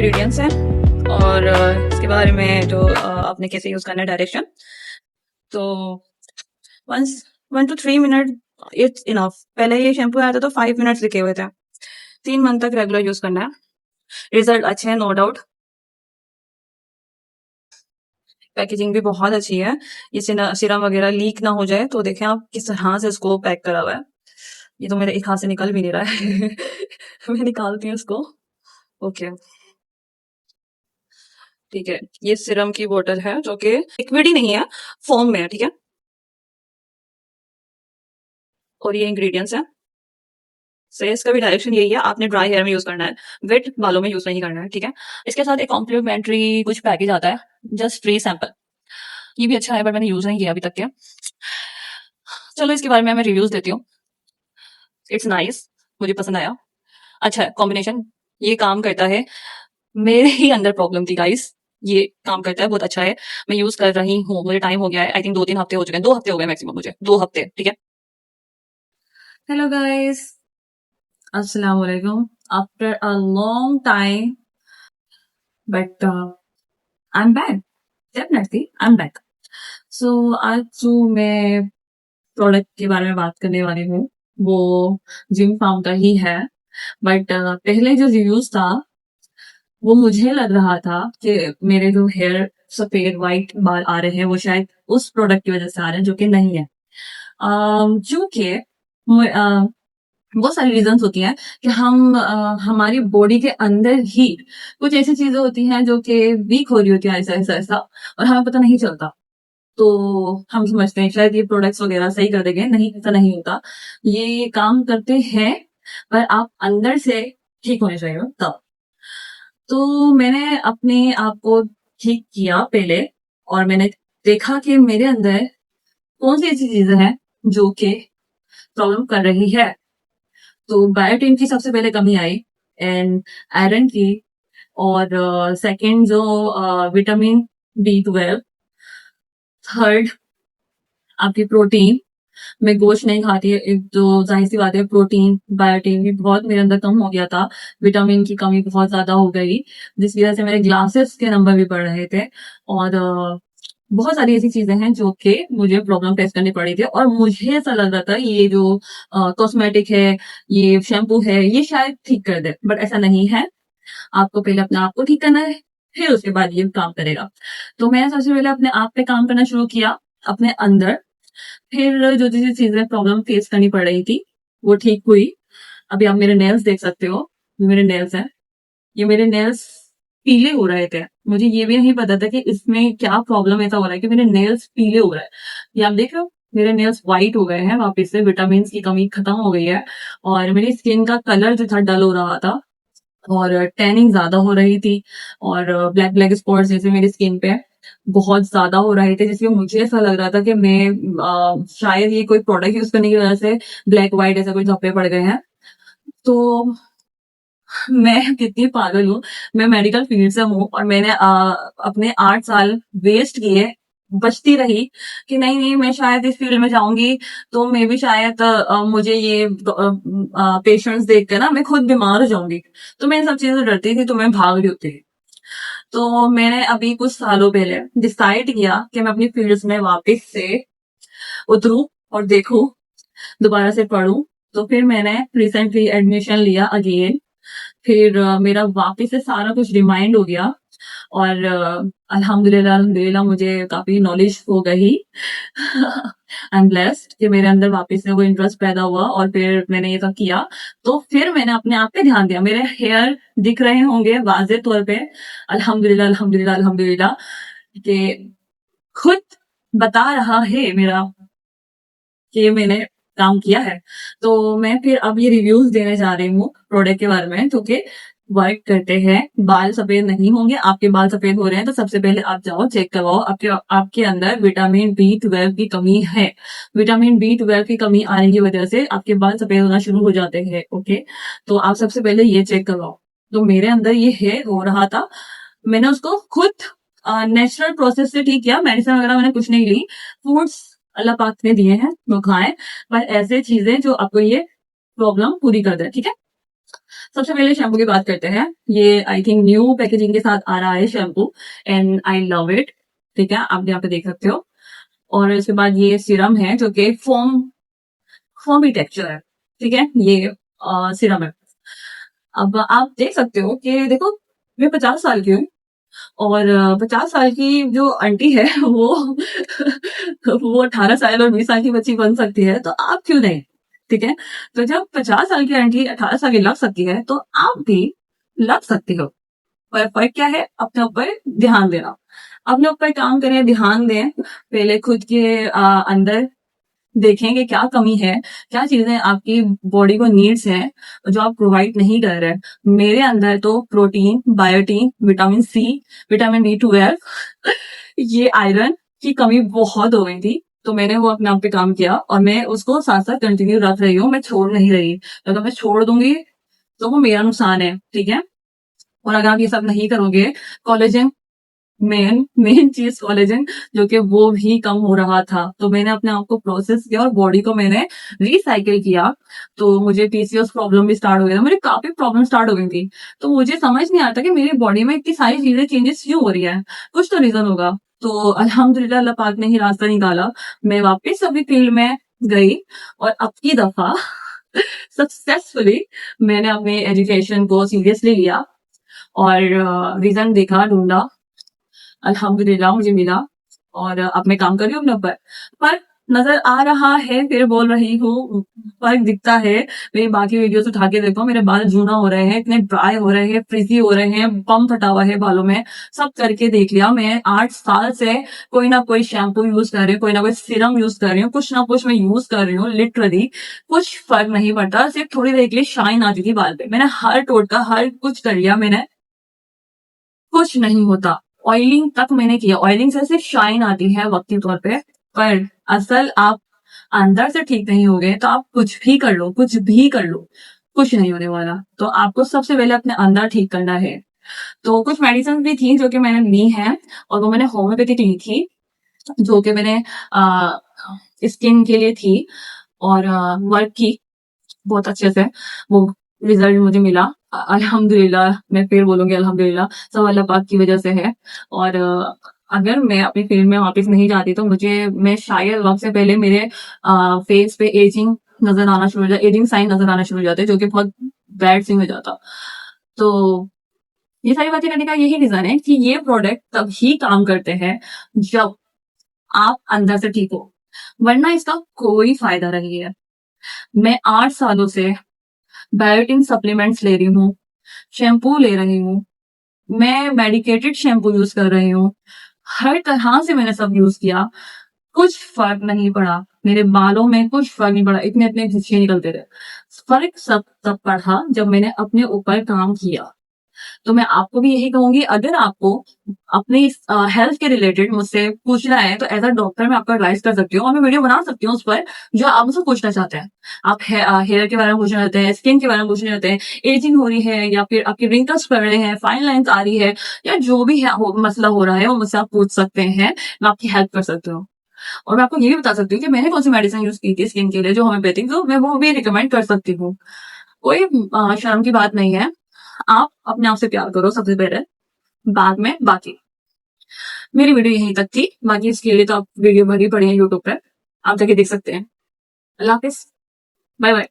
Ingredients हैं और इसके बारे में जो आपने कैसे यूज़ करना है डायरेक्शन। तो once 1 to 3 minute it's enough. पहले ये शैम्पू आया था तो 5 मिनट्स लिखे हुए थे। 3 मंथ तक रेगुलर यूज़ करना है, रिजल्ट अच्छे हैं नो डाउट। पैकेजिंग भी बहुत अच्छी है। ये सीरम वगैरह लीक ना हो जाए तो देखें आप किस तरह से इसको पैक करा हुआ है। ये तो मेरे एक हाथ से निकल भी नहीं रहा है मैं निकालती हूँ इसको। ओके ठीक है, ये सीरम की बोतल है जो कि लिक्विड ही नहीं है, फोम में है। ठीक है, और ये इंग्रेडिएंट्स हैं। सो इसका भी डायरेक्शन यही है, आपने ड्राई हेयर में यूज करना है, वेट बालों में यूज नहीं करना है। ठीक है, इसके साथ एक कॉम्प्लीमेंट्री कुछ पैकेज आता है, जस्ट फ्री सैंपल। ये भी अच्छा है पर मैंने यूज नहीं किया अभी तक के। चलो इसके बारे में मैं रिव्यूज देती हूँ। इट्स नाइस, मुझे पसंद आया, अच्छा है कॉम्बिनेशन, ये काम करता है। मेरे ही अंदर प्रॉब्लम थी गाइस, ये काम करता है, बहुत अच्छा है। मैं यूज कर रही हूँ, मुझे टाइम हो गया है, आई थिंक 2-3 हफ्ते हो चुके हैं, 2 हफ्ते हो गए मैक्सिमम, मुझे 2 हफ्ते। ठीक है, हेलो गाइस, अस्सलाम वालेकुम। After a long time but I am back, definitely I am back. So आज जो मैं प्रोडक्ट के बारे में बात करने वाली हूँ वो जिम फार्म का ही है। बट पहले जो रिव्यूज था वो मुझे लग रहा था कि मेरे जो हेयर सफेद वाइट बाल आ रहे हैं वो शायद उस प्रोडक्ट की वजह से आ रहे हैं, जो कि नहीं है। चूंकि बहुत सारी रीजंस होती हैं कि हमारी बॉडी के अंदर ही कुछ ऐसी चीजें होती हैं जो कि वीक हो रही होती है, ऐसा ऐसा ऐसा, और हमें पता नहीं चलता। तो हम समझते हैं शायद ये प्रोडक्ट्स वगैरह सही कर देंगे, नहीं ऐसा नहीं होता। ये काम करते हैं पर आप अंदर से ठीक होने चाहिए तब। तो मैंने अपने आप को ठीक किया पहले, और मैंने देखा कि मेरे अंदर कौन सी ऐसी चीजें हैं जो कि प्रॉब्लम कर रही है। तो बायोटिन की सबसे पहले कमी आई, एंड आयरन की, और सेकंड जो विटामिन B12, थर्ड आपकी प्रोटीन। मैं गोश्त नहीं खाती, एक तो जाहिर सी बात है प्रोटीन बायोटीन भी बहुत मेरे अंदर कम हो गया था। विटामिन की कमी बहुत ज्यादा हो गई, जिसकी वजह से मेरे ग्लासेस के नंबर भी बढ़ रहे थे। और बहुत सारी ऐसी चीजें हैं जो कि मुझे प्रॉब्लम फेस करनी पड़ी थी, और मुझे ऐसा लग रहा था ये जो कॉस्मेटिक है, ये शैम्पू है, ये शायद ठीक कर दे, बट ऐसा नहीं है। आपको पहले अपने आप को ठीक करना है, फिर उसके बाद ये काम करेगा। तो मैं सबसे पहले अपने आप पे काम करना शुरू किया, अपने अंदर। फिर जो जो चीजें प्रॉब्लम फेस करनी पड़ रही थी वो ठीक हुई। अभी आप मेरे नेल्स देख सकते हो, ये मेरे नेल्स हैं, ये मेरे नेल्स पीले हो रहे थे। मुझे ये भी नहीं पता था कि इसमें क्या प्रॉब्लम ऐसा हो रहा है कि मेरे नेल्स पीले हो रहे हैं। ये आप देख रहे हो, मेरे नेल्स व्हाइट हो गए हैं वापस से, विटामिन की कमी खत्म हो गई है। और मेरी स्किन का कलर जो था डल हो रहा था, और टैनिंग ज्यादा हो रही थी, और ब्लैक ब्लैक स्पॉट्स जैसे मेरी स्किन पे बहुत ज्यादा हो रहे थे, जिसमें मुझे ऐसा लग रहा था कि मैं शायद ये कोई प्रोडक्ट यूज करने की वजह से ब्लैक व्हाइट ऐसा कोई धब्बे पड़ गए हैं। तो मैं कितनी पागल हूँ, मैं मेडिकल फील्ड से हूँ और मैंने अपने 8 साल वेस्ट किए, बचती रही कि नहीं नहीं मैं शायद इस फील्ड में जाऊंगी तो मैं भी शायद मुझे ये पेशेंट्स देख कर ना मैं खुद बीमार हो जाऊंगी। तो मैं इन सब चीजों से डरती थी, तो मैं भाग रही होती थी। तो मैंने अभी कुछ सालों पहले डिसाइड किया कि मैं अपनी फील्ड में वापस से उतरूं और देखूं, दोबारा से पढूं। तो फिर मैंने रिसेंटली एडमिशन लिया अगेन। फिर मेरा वापस से सारा कुछ रिमाइंड हो गया, और अल्हम्दुलिल्लाह अल्हम्दुलिल्लाह मुझे काफी नॉलेज हो गई आई एम ब्लेस्ड कि मेरे अंदर वापस से वो इंटरेस्ट पैदा हुआ, और फिर मैंने ये सब किया। तो फिर मैंने अपने आप पे ध्यान दिया, मेरे हेयर दिख रहे होंगे वाजे तौर पे, अल्हम्दुलिल्लाह अल्हम्दुलिल्लाह अल्हम्दुलिल्लाह, कि खुद बता रहा है मेरा कि मैंने काम किया है। तो मैं फिर अब ये रिव्यूज देने जा रही हूँ प्रोडक्ट के बारे में, जो कि वर्क करते हैं। बाल सफेद नहीं होंगे, आपके बाल सफेद हो रहे हैं तो सबसे पहले आप जाओ चेक करवाओ, आपके अंदर विटामिन B12 की कमी है। विटामिन B12 की कमी आने की वजह से आपके बाल सफेद होना शुरू हो जाते हैं। ओके, तो आप सबसे पहले ये चेक करवाओ। तो मेरे अंदर ये है हो रहा था, मैंने उसको खुद नेचुरल प्रोसेस से ठीक किया, मेडिसिन वगैरह मैंने कुछ नहीं ली। फ्रूट्स अल्लाह पाक ने दिए हैं वो खाएं, पर ऐसे चीजें जो आपको ये प्रॉब्लम पूरी कर दे। ठीक है, सबसे पहले शैम्पू की बात करते हैं। ये आई थिंक न्यू पैकेजिंग के साथ आ रहा है shampoo, and I love it. ठीक है, आप यहाँ पे देख सकते हो। और इसके बाद ये सीरम है जो कि फोमी टेक्सचर है। ठीक है, ये सीरम है। अब आप देख सकते हो कि देखो, मैं 50 साल की हूँ, और 50 साल की जो आंटी है वो वो 18 साल और 20 साल की बच्ची बन सकती है, तो आप क्यों नहीं? ठीक है, तो जब 50 साल की आंटी 18 साल की लग सकती है, तो आप भी लग सकती हो। पर फर्क क्या है? अपने ऊपर ध्यान देना। अपने ऊपर काम करें, ध्यान दें। पहले खुद के अंदर देखें कि क्या कमी है, क्या चीजें आपकी बॉडी को नीड्स हैं जो आप प्रोवाइड नहीं कर रहे हैं। मेरे अंदर तो protein, biotin, vitamin C, vitamin B12 ये आयरन की कमी बहुत हो गई थी। तो मैंने वो अपने आप पे काम किया, और मैं उसको साथ साथ कंटिन्यू रख रही हूँ, मैं छोड़ नहीं रही। अगर मैं छोड़ दूंगी तो वो मेरा नुकसान है। ठीक है, और अगर आप ये सब नहीं करोगे, कोलेजन, मेन मेन चीज कोलेजन, जो कि वो भी कम हो रहा था, तो मैंने अपने आप को प्रोसेस किया और बॉडी को मैंने रिसाइकिल किया। तो मुझे PCOS प्रॉब्लम भी स्टार्ट हो गया था, मुझे काफी प्रॉब्लम स्टार्ट हो गई थी। तो मुझे समझ नहीं आता कि मेरी बॉडी में इतनी सारी चीजें चेंजेस क्यों हो रही है। कुछ तो रीजन होगा। तो अल्हम्दुलिल्लाह अल्लाह पाक ने ही रास्ता निकाला। मैं वापस अपनी फील्ड में गई, और अब की दफा सक्सेसफुली मैंने अपने एजुकेशन को सीरियसली लिया, और रीजन देखा, ढूंढा, अल्हम्दुलिल्लाह मुझे मिला। और अब मैं काम कर रही हूँ अपने ऊपर। पर नजर आ रहा है, फिर बोल रही हूँ, फर्क दिखता है। मेरी बाकी वीडियोस उठा के देखो, मेरे बाल जूना हो रहे हैं, इतने ड्राई हो रहे हैं, फ्रिजी हो रहे हैं, बम फटा हुआ है बालों में। सब करके देख लिया। मैं 8 साल से कोई ना कोई शैम्पू यूज कर रही हूँ, कोई ना कोई सीरम यूज कर रही हूँ, कुछ ना कुछ मैं यूज कर रही हूँ, लिटरली कुछ फर्क नहीं पड़ता। सिर्फ थोड़ी देर के लिए शाइन आती थी बाल पे। मैंने हर टोटका, हर कुछ कर लिया मैंने, कुछ नहीं होता। ऑयलिंग तक मैंने किया, ऑयलिंग से सिर्फ शाइन आती है वक्ती तौर पे। पर असल आप अंदर से ठीक नहीं हो गए तो आप कुछ भी कर लो, कुछ भी कर लो, कुछ नहीं होने वाला। तो आपको सबसे पहले अपने अंदर ठीक करना है। तो कुछ मेडिसिन भी थी जो कि मैंने ली हैं, और वो मैंने होम्योपैथिक ली थी, जो कि मैंने स्किन के लिए थी, और वर्क की बहुत अच्छे से। वो रिजल्ट मुझे मिला, अल्हम्दुलिल्लाह। मैं फिर बोलूंगी अल्हम्दुलिल्लाह, सब अल्लाह पाक की वजह से है। और अगर मैं अपनी फील्ड में वापस नहीं जाती, तो मैं शायद वक्त से पहले मेरे फेस पे एजिंग नजर आना शुरू हो जाता, एजिंग साइन नजर आना शुरू हो जाते, जो कि बहुत बैड सिंग हो जाता। तो ये सारी बातें करने का यही रीजन है कि ये प्रोडक्ट तभी काम करते हैं जब आप अंदर से ठीक हो, वरना इसका कोई फायदा नहीं है। मैं 8 सालों से बायोटिन सप्लीमेंट्स ले रही हूँ, शैम्पू ले रही हूँ, मैं मेडिकेटेड शैम्पू यूज कर रही हूँ, हर तरह से मैंने सब यूज किया, कुछ फर्क नहीं पड़ा। मेरे बालों में कुछ फर्क नहीं पड़ा, इतने इतने झिछे निकलते थे। फर्क सब तब पड़ा जब मैंने अपने ऊपर काम किया। तो मैं आपको भी यही कहूंगी, अगर आपको अपनी हेल्थ के रिलेटेड मुझसे पूछना है, तो एज अ डॉक्टर मैं आपका एडवाइस कर सकती हूँ, और मैं वीडियो बना सकती हूँ उस पर, जो आप मुझसे पूछना चाहते हैं। आप हेयर के बारे में पूछना चाहते हैं, स्किन के बारे में पूछना चाहते हैं, एजिंग हो रही है, या फिर आपके रिंकल्स पड़ रहे हैं, फाइन लाइन्स आ रही है, या जो भी है मसला हो रहा है, वो मुझसे आप पूछ सकते हैं। मैं आपकी हेल्प कर सकती हूँ। और मैं आपको ये भी बता सकती हूँ कि मैंने कौन सी मेडिसिन यूज की थी स्किन के लिए, जो होम्योपैथिक, तो मैं वो भी रिकमेंड कर सकती हूँ। कोई शर्म की बात नहीं है। आप अपने आप से प्यार करो सबसे पहले, बाद में बाकी। मेरी वीडियो यहीं तक थी, बाकी इसके लिए तो आप वीडियो भरी पड़ी है यूट्यूब पे, आप जाके देख सकते हैं। अल्लाह हाफिज, बाय बाय।